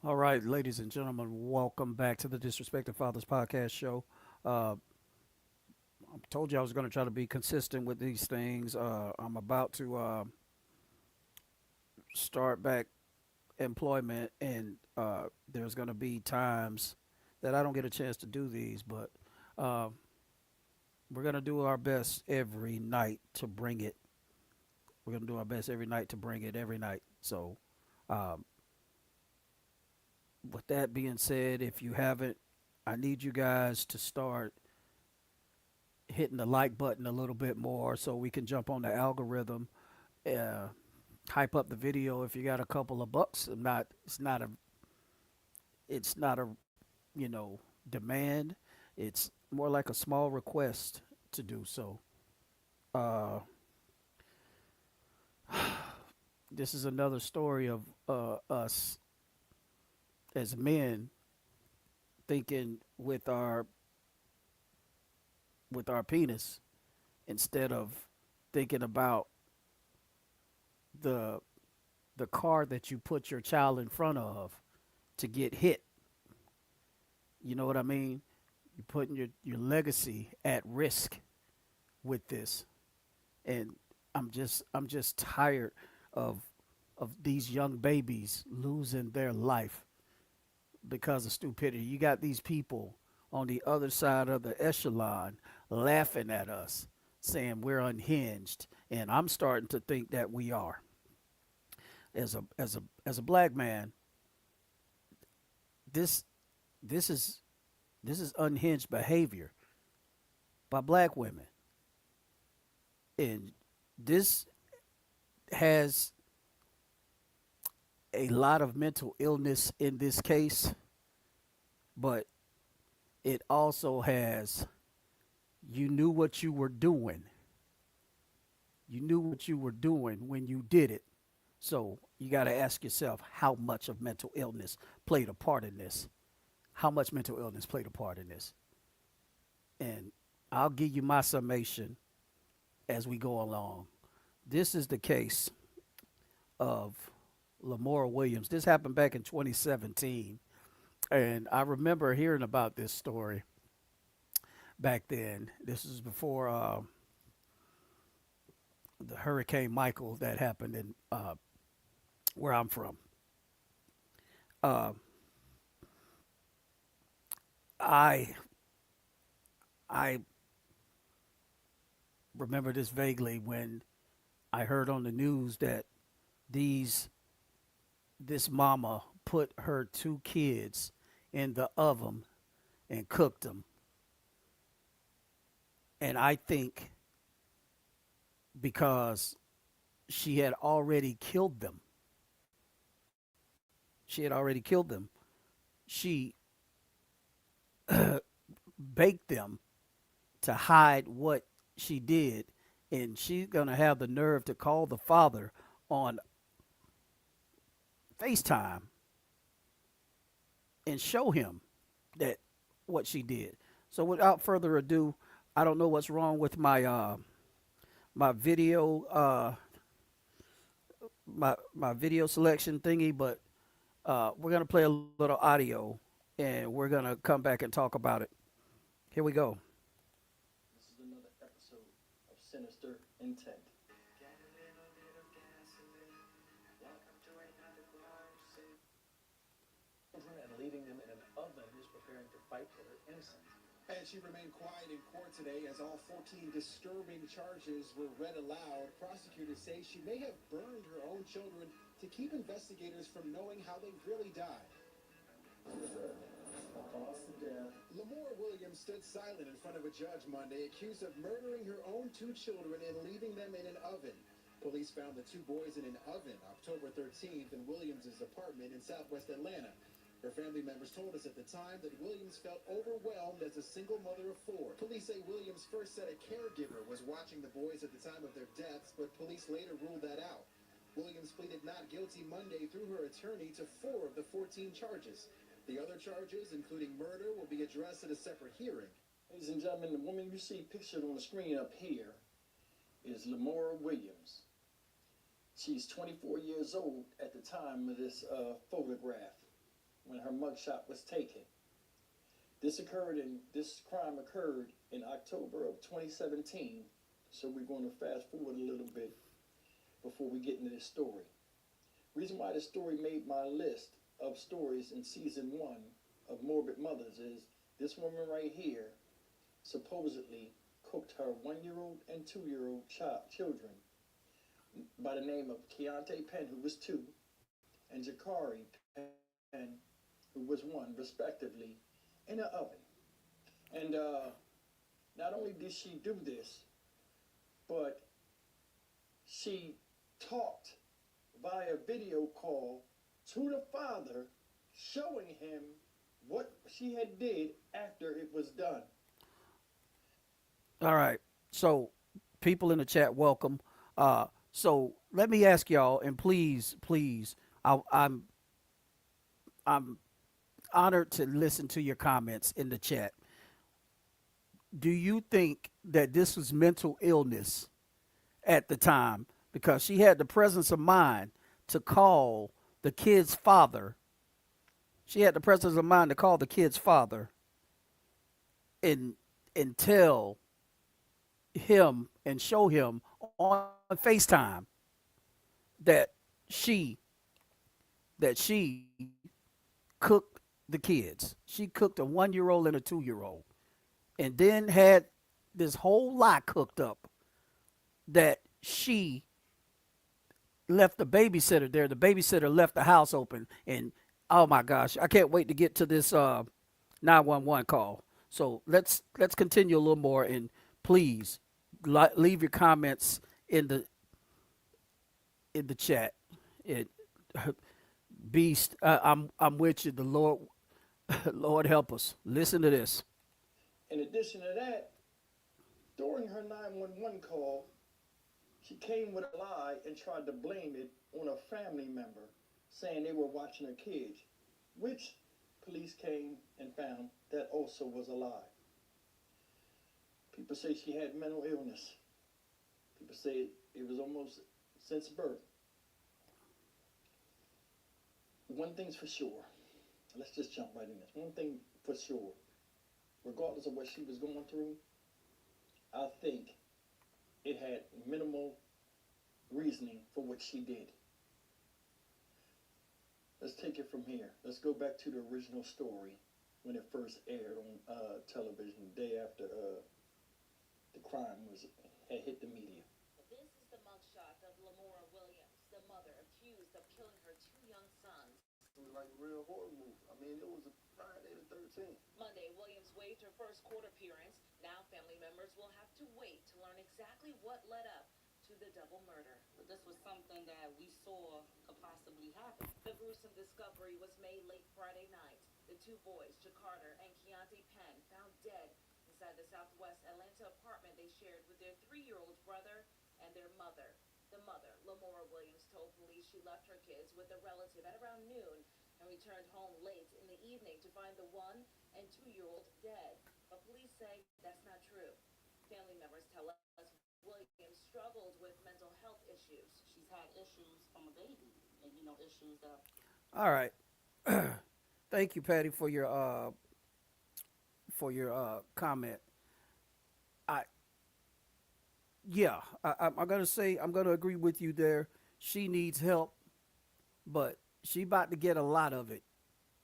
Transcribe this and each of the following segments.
All right, ladies and gentlemen, welcome back to the Disrespected Fathers podcast show. I told you I was going to try to be consistent with these things. I'm about to start back employment, and there's going to be times that I don't get a chance to do these, but uh, we're going to do our best every night to bring it. We're going to do our best every night to bring it every night. So, um, with that being said, if you haven't, I need you guys to start hitting the like button a little bit more so we can jump on the algorithm. Uh, Hype up the video if you got a couple of bucks. I'm not. It's not a demand. It's more like a small request to do so. Uh, this is another story of us as men thinking with our penis instead of thinking about the the car that you put your child in front of to get hit. You know what I mean? You're putting your legacy at risk with this. And I'm just tired of these young babies losing their life because of stupidity. You got these people on the other side of the echelon laughing at us, saying we're unhinged, and I'm starting to think that we are. As a black man, this this is this is unhinged behavior by black women, and this has a lot of mental illness in this case, but it also has you knew what you were doing. You knew what you were doing when you did it. So you got to ask yourself how much of mental illness played a part in this. How much mental illness played a part in this. And I'll give you my summation as we go along. This is the case of Lamora Williams. This happened back in 2017. And I remember hearing about this story back then. This is before the Hurricane Michael that happened in where I'm from. Uh, I I remember this vaguely when I heard on the news that these this mama put her two kids in the oven and cooked them. And I think because she had already killed them, she had already killed them. She baked them to hide what she did, and she's gonna have the nerve to call the father on FaceTime and show him that what she did. So without further ado, I don't know what's wrong with my video my video selection thingy, but we're gonna play a little audio and we're gonna come back and talk about it. Here we go. This is another episode of Sinister Intent. Children and leaving them in an oven is preparing to fight for her innocence. And she remained quiet in court today as all 14 disturbing charges were read aloud. Prosecutors say she may have burned her own children to keep investigators from knowing how they really died. Lemora Williams stood silent in front of a judge Monday, accused of murdering her own two children and leaving them in an oven. Police found the two boys in an oven October 13th in Williams' apartment in southwest Atlanta. Her family members told us at the time that Williams felt overwhelmed as a single mother of four. Police say Williams first said a caregiver was watching the boys at the time of their deaths, but police later ruled that out. Williams pleaded not guilty Monday through her attorney to 4 of the 14 charges. The other charges, including murder, will be addressed at a separate hearing. Ladies and gentlemen, the woman you see pictured on the screen up here is Lemora Williams. She's 24 years old at the time of this photograph. when her mugshot was taken. This crime occurred in October of 2017. So we're going to fast forward a little bit before we get into this story. Reason why this story made my list of stories in season 1 of Morbid Mothers is this woman right here supposedly cooked her 1-year-old and 2-year-old children by the name of Keontae Penn, who was 2, and Jakari Penn, who was 1, respectively, in an oven. And not only did she do this, but she talked via video call to the father, showing him what she had did after it was done. All right. So, people in the chat, welcome. So let me ask y'all, and please, I'm honored to listen to your comments in the chat. Do you think that this was mental illness at the time? Because she had the presence of mind to call the kid's father. She had the presence of mind to call the kid's father and tell him and show him on FaceTime that she cooked the kids. She cooked a 1-year-old and a 2-year-old, and then had this whole lie cooked up that she left the babysitter there. The babysitter left the house open, and oh my gosh, I can't wait to get to this 911 call. So let's continue a little more, and please leave your comments in the chat. Beast, I'm with you. The Lord help us. Listen to this. In addition to that, during her 911 call, she came with a lie and tried to blame it on a family member, saying they were watching her kids, which police came and found that also was a lie. People say she had mental illness. People say it was almost since birth. One thing's for sure. Let's just jump right in this. One thing for sure. Regardless of what she was going through, I think it had minimal reasoning for what she did. Let's take it from here. Let's go back to the original story when it first aired on television the day after the crime had hit the media. This is the mugshot of Lemora Williams, the mother accused of killing her 2 young sons. It was like a real horror movie. I mean, it was a Friday the 13th. Monday, Williams waived her first court appearance. Now family members will have to wait to learn exactly what led up to the double murder. But this was something that we saw could possibly happen. The gruesome discovery was made late Friday night. The 2 boys, Jakarta and Keontae Penn, found dead inside the Southwest Atlanta apartment they shared with their 3-year-old brother and their mother. The mother, Lemora Williams, told police she left her kids with a relative at around noon and returned home late in the evening to find the 1- and 2-year-old dead. But police say that's not true. Family members tell us Williams struggled with mental health issues. She's had issues from a baby, and issues that. All right. Thank you, Patty, for your comment. I'm gonna agree with you there. She needs help, but she about to get a lot of it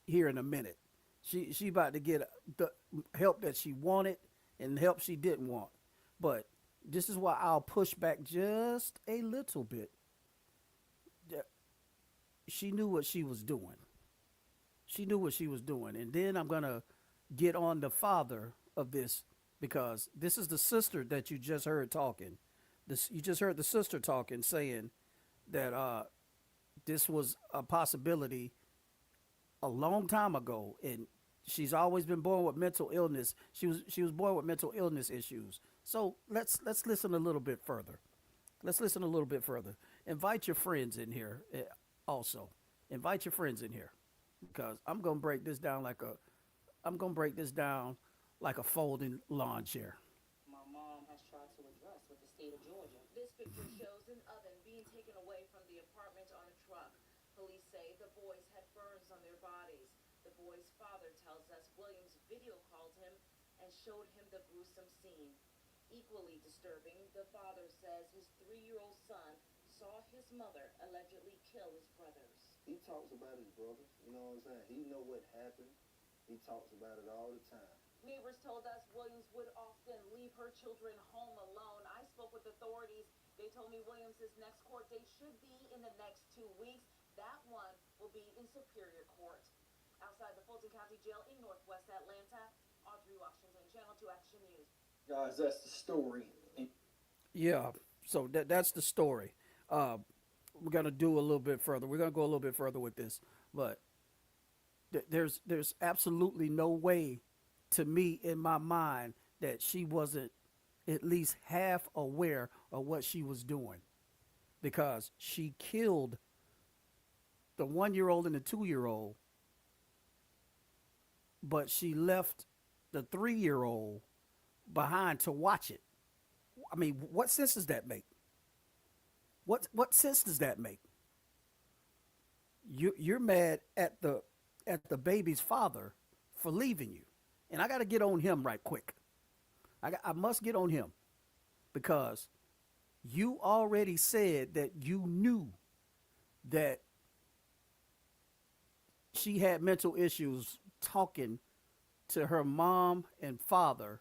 here in a minute. She about to get the help that she wanted and help she didn't want. But this is why I'll push back just a little bit. She knew what she was doing. And then I'm going to get on the father of this, because this is the sister that you just heard talking. You just heard the sister talking, saying that this was a possibility a long time ago, and she's always been born with mental illness. She was born with mental illness issues. So let's listen a little bit further. Invite your friends in here. Also, invite your friends in here, because I'm gonna break this down like a folding lawn chair. My mom has tried to address with the state of Georgia. This picture shows an oven being taken away from the apartment on a truck. Police say the boys had burns on their bodies. boy's father tells us Williams video called him and showed him the gruesome scene. Equally disturbing, the father says his 3-year-old son saw his mother allegedly kill his brothers. He talks about his brothers, you know what I'm saying? He know what happened. He talks about it all the time. Neighbors told us Williams would often leave her children home alone. I spoke with authorities. They told me Williams' next court date should be in the next 2 weeks. That one will be in Superior Court. Outside the Fulton County Jail in Northwest Atlanta, Audrey Washington, Channel 2 Action News. Guys, that's the story. Yeah. So that's the story. We're gonna do a little bit further. We're gonna go a little bit further with this, but there's absolutely no way, to me, in my mind, that she wasn't at least half aware of what she was doing, because she killed the 1-year-old and the 2-year-old, but she left the 3-year-old behind to watch it. I mean, what sense does that make? What sense does that make? You're mad at the baby's father for leaving you, and I got to get on him right quick. I must get on him, because you already said that you knew that she had mental issues talking to her mom and father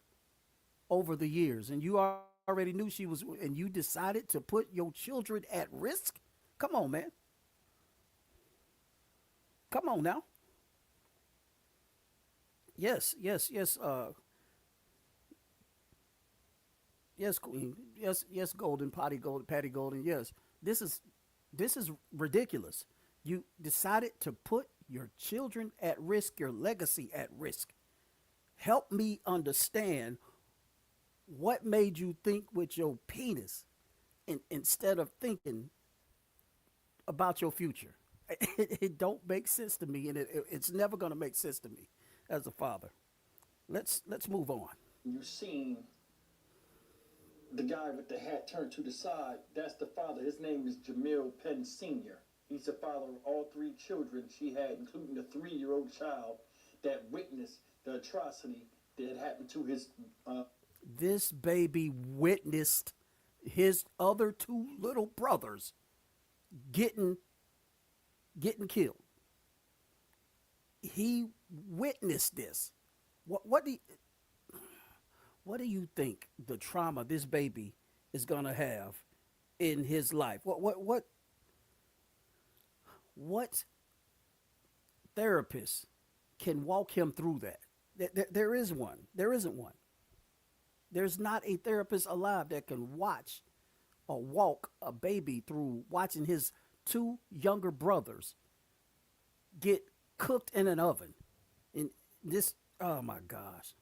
over the years, and you already knew she was, and you decided to put your children at risk? Come on, man. Come on now. Yes, Queen. Yes, Patty Golden. Yes, this is ridiculous. You decided to put your children at risk, your legacy at risk. Help me understand what made you think with your penis instead of thinking about your future. It don't make sense to me, and it's never going to make sense to me as a father. Let's move on. You seen the guy with the hat turned to the side. That's the father. His name is Jamil Penn Sr. He's the father of all 3 children she had, including the 3-year-old child that witnessed the atrocity that happened to his. This baby witnessed his other 2 little brothers getting killed. He witnessed this. What do you think the trauma this baby is gonna have in his life? What therapist can walk him through that? There is one. There isn't one. There's not a therapist alive that can watch or walk a baby through watching his 2 younger brothers get cooked in an oven. And this, oh my gosh.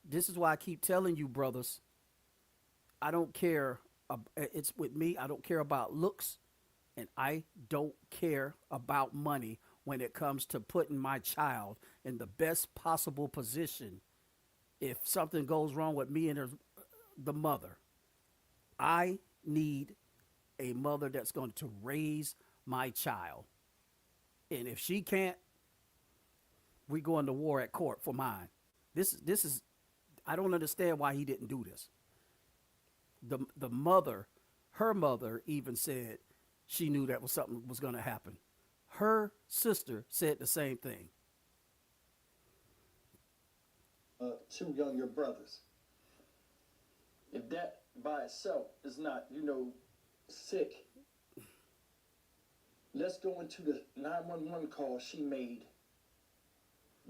This is why I keep telling you, brothers, I don't care. It's with me. I don't care about looks, and I don't care about money when it comes to putting my child in the best possible position. If something goes wrong with me and the mother, I need a mother that's going to raise my child. And if she can't, we going to war at court for mine. This is, I don't understand why he didn't do this. The mother, her mother even said she knew that was something was going to happen. Her sister said the same thing. 2 younger brothers. If that by itself is not, sick, let's go into the 911 call she made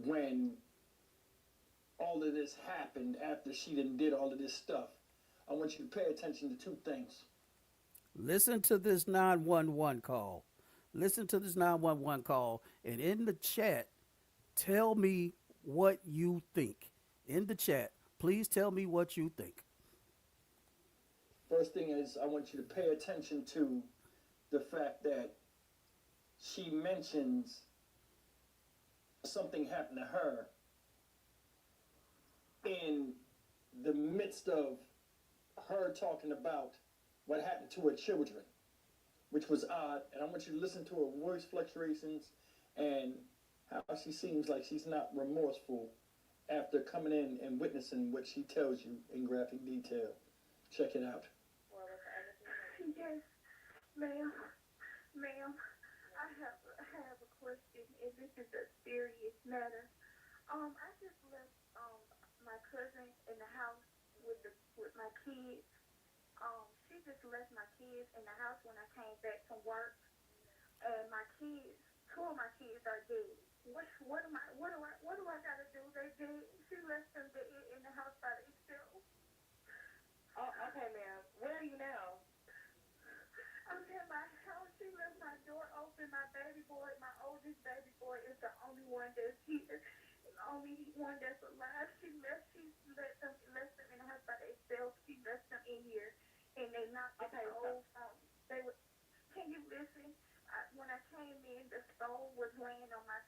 when all of this happened after she did all of this stuff. I want you to pay attention to 2 things. Listen to this 911 call. Listen to this 911 call, and in the chat, tell me what you think. In the chat, please tell me what you think. First thing is, I want you to pay attention to the fact that she mentions something happened to her in the midst of her talking about what happened to her children, which was odd. And I want you to listen to her voice fluctuations and how she seems like she's not remorseful after coming in and witnessing what she tells you in graphic detail. Check it out. Yes, ma'am. Ma'am, I have a question, and this is a serious matter. I just left my cousin in the house with my kids. She just left my kids in the house when I came back from work, and my kids, two of my kids are dead. What do I gotta do? They dead. She left them dead in the house by themselves. Oh, okay, ma'am. Where are you now? I'm in my house. She left my door open. My baby boy, my oldest baby boy, is the only one that's here. The only one that's alive. She left them in the house by themselves. She left them in here, and they knocked the stove. They were. Can you listen? When I came in, the stove was laying on my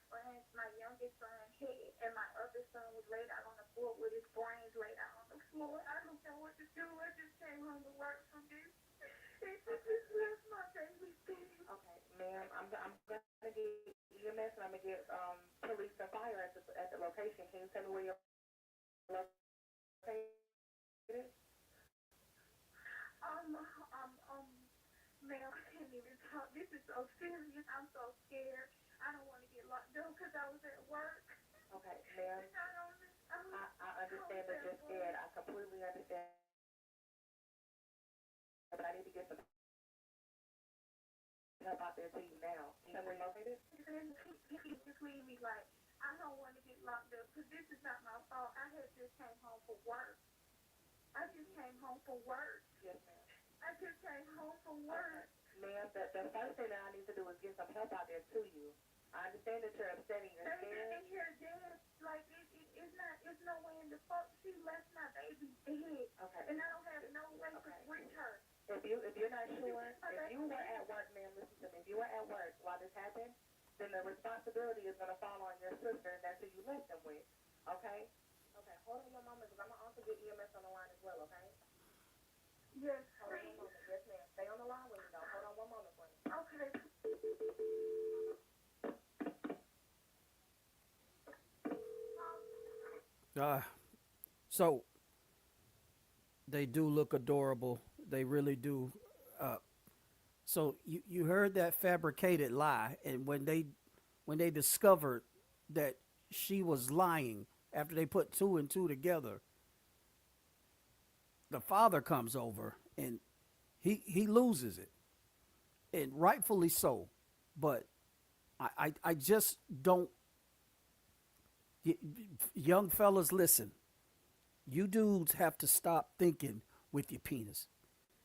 youngest son's head, and my other son was laid out on the floor with his brains laid out on the floor. I don't know what to do. I just came home to work from this. And she just left my baby dead. Okay, ma'am. I'm gonna get EMS and I'm gonna get police and fire at the location. Can you tell me where you're located? Ma'am, I can't even talk. This is so serious. I'm so scared. I don't want to get locked up because I was at work. Okay, ma'am. I understand that you're scared. I completely understand. But I need to get some help out there to you now. Can you tell me where you're located? Just leave me like, I don't want to get locked up because this is not my fault. I had just came home from work. I just came home from work. Yes, ma'am. I just came home from work. Ma'am, the first thing that I need to do is get some help out there to you. I understand that you're upset and you're They scared. in here dead. Like, it's no way in the fuck. She left my baby dead. Okay. And I don't have no way to reach her. If you're not sure, if you were at work, ma'am, listen to me. If you were at work while this happened, then the responsibility is going to fall on your sister, and that's who you left them with. Okay? Okay, hold on one moment, because I'm going to also get EMS on the line as well, okay? Yes, Hold on one moment. Yes, ma'am. Stay on the line with me, though. Hold on one moment for me. okay. So they do look adorable. They really do. So you heard that fabricated lie, and when they discovered that she was lying after they put two and two together, the father comes over and he loses it, and rightfully so. But I just don't. Young fellas, listen. You dudes have to stop thinking with your penis.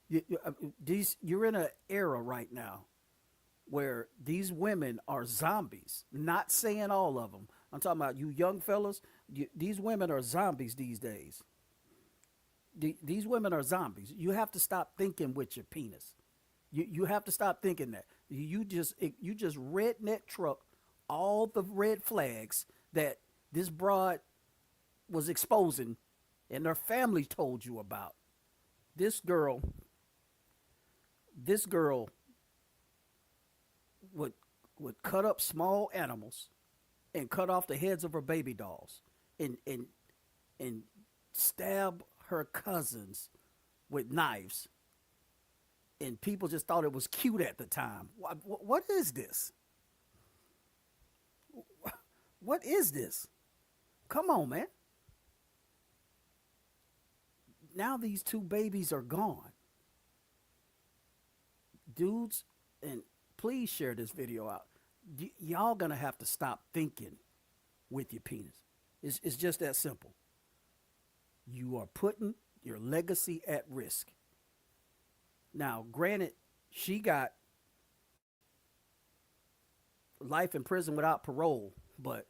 You're in an era right now where these women are zombies. Not saying all of them. I'm talking about you young fellas. These women are zombies these days. These women are zombies. You have to stop thinking with your penis. You have to stop thinking that. You just redneck truck all the red flags that this broad was exposing and her family told you about. This girl would cut up small animals and cut off the heads of her baby dolls and stab her cousins with knives. And people just thought it was cute at the time. What is this? What is this? Come on, man. Now these two babies are gone. Dudes, and please share this video out. Y'all gonna have to stop thinking with your penis. It's just that simple. You are putting your legacy at risk. Now, granted, she got life in prison without parole, but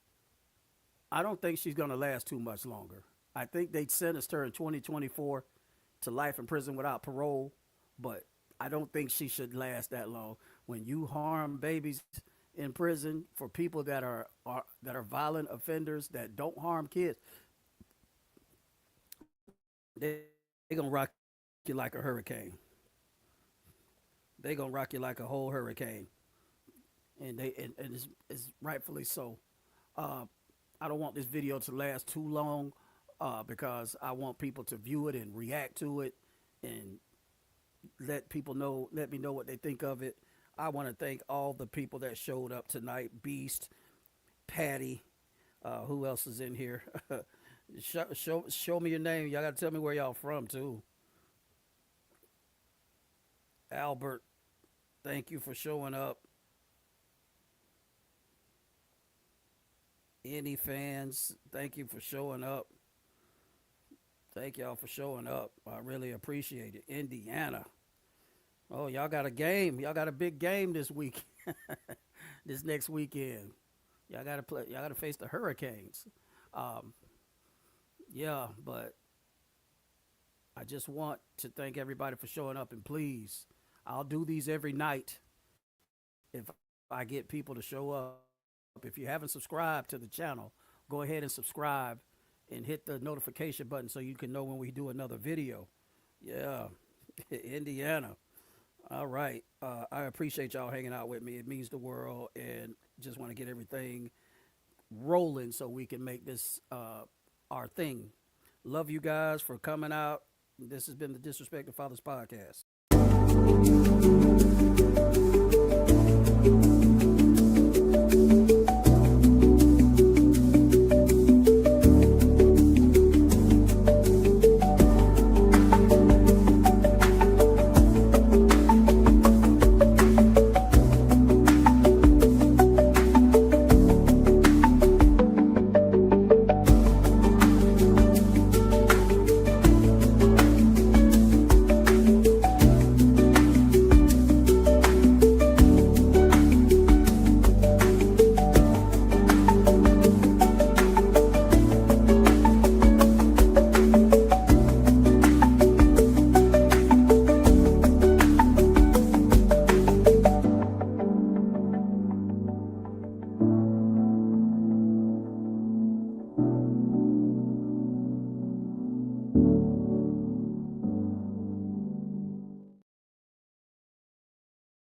I don't think she's going to last too much longer. I think they sentenced her in 2024 to life in prison without parole, but I don't think she should last that long. When you harm babies in prison for people that are violent offenders that don't harm kids, they're going to rock you like a hurricane. They're going to rock you like a whole hurricane. And it's rightfully so. I don't want this video to last too long because I want people to view it and react to it and let me know what they think of it. I want to thank all the people that showed up tonight. Beast, Patty, who else is in here? show me your name. Y'all got to tell me where y'all from too. Albert, thank you for showing up. Any fans, thank you for showing up. Thank y'all for showing up. I really appreciate it. Indiana. Oh, y'all got a game. Y'all got a big game this week. This next weekend. Y'all got to play. Y'all got to face the Hurricanes. Yeah, but I just want to thank everybody for showing up. And please, I'll do these every night if I get people to show up. If you haven't subscribed to the channel, go ahead and subscribe and hit the notification button so you can know when we do another video. Yeah, Indiana. All right. I appreciate y'all hanging out with me. It means the world, and just want to get everything rolling so we can make this our thing. Love you guys for coming out. This has been the Disrespected Fathers Podcast.